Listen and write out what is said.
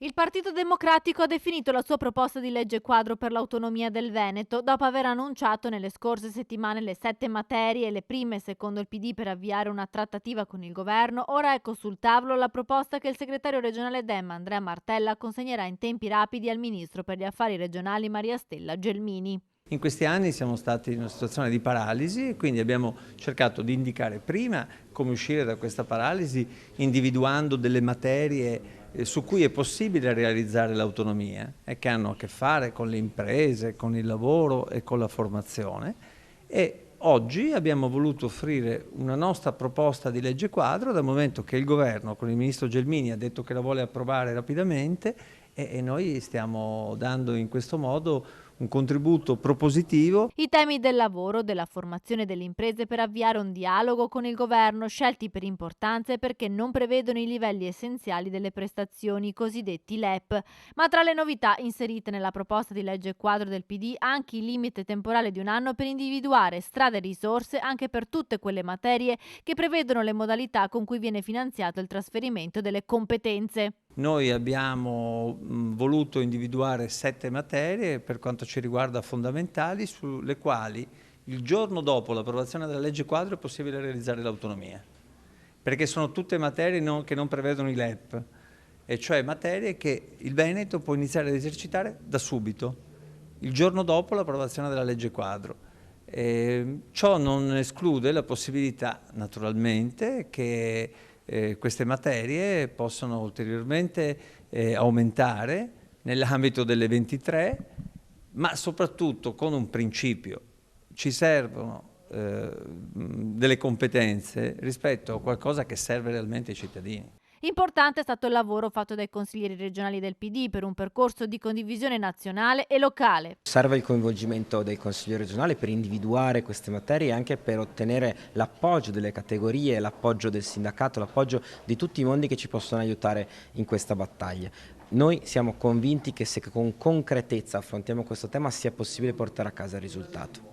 Il Partito Democratico ha definito la sua proposta di legge quadro per l'autonomia del Veneto, dopo aver annunciato nelle scorse settimane le 7 materie e le prime, secondo il PD, per avviare una trattativa con il governo. Ora ecco sul tavolo la proposta che il segretario regionale Dem, Andrea Martella, consegnerà in tempi rapidi al ministro per gli affari regionali Maria Stella Gelmini. In questi anni siamo stati in una situazione di paralisi, quindi abbiamo cercato di indicare prima come uscire da questa paralisi, individuando delle materie su cui è possibile realizzare l'autonomia e che hanno a che fare con le imprese, con il lavoro e con la formazione. E oggi abbiamo voluto offrire una nostra proposta di legge quadro, dal momento che il governo con il ministro Gelmini ha detto che la vuole approvare rapidamente e noi stiamo dando in questo modo un contributo propositivo. I temi del lavoro, della formazione delle imprese per avviare un dialogo con il governo, scelti per importanza e perché non prevedono i livelli essenziali delle prestazioni, i cosiddetti LEP. Ma tra le novità inserite nella proposta di legge quadro del PD anche il limite temporale di un anno per individuare strade e risorse anche per tutte quelle materie che prevedono le modalità con cui viene finanziato il trasferimento delle competenze. Noi abbiamo voluto individuare 7 materie per quanto ci riguarda fondamentali, sulle quali il giorno dopo l'approvazione della legge quadro è possibile realizzare l'autonomia, perché sono tutte materie che non prevedono i LEP, e cioè materie che il Veneto può iniziare ad esercitare da subito, il giorno dopo l'approvazione della legge quadro. Ciò non esclude la possibilità, naturalmente, che queste materie possano ulteriormente aumentare nell'ambito delle 23, ma soprattutto con un principio: ci servono delle competenze rispetto a qualcosa che serve realmente ai cittadini. Importante è stato il lavoro fatto dai consiglieri regionali del PD per un percorso di condivisione nazionale e locale. Serve il coinvolgimento del Consiglio regionale per individuare queste materie e anche per ottenere l'appoggio delle categorie, l'appoggio del sindacato, l'appoggio di tutti i mondi che ci possono aiutare in questa battaglia. Noi siamo convinti che se con concretezza affrontiamo questo tema sia possibile portare a casa il risultato.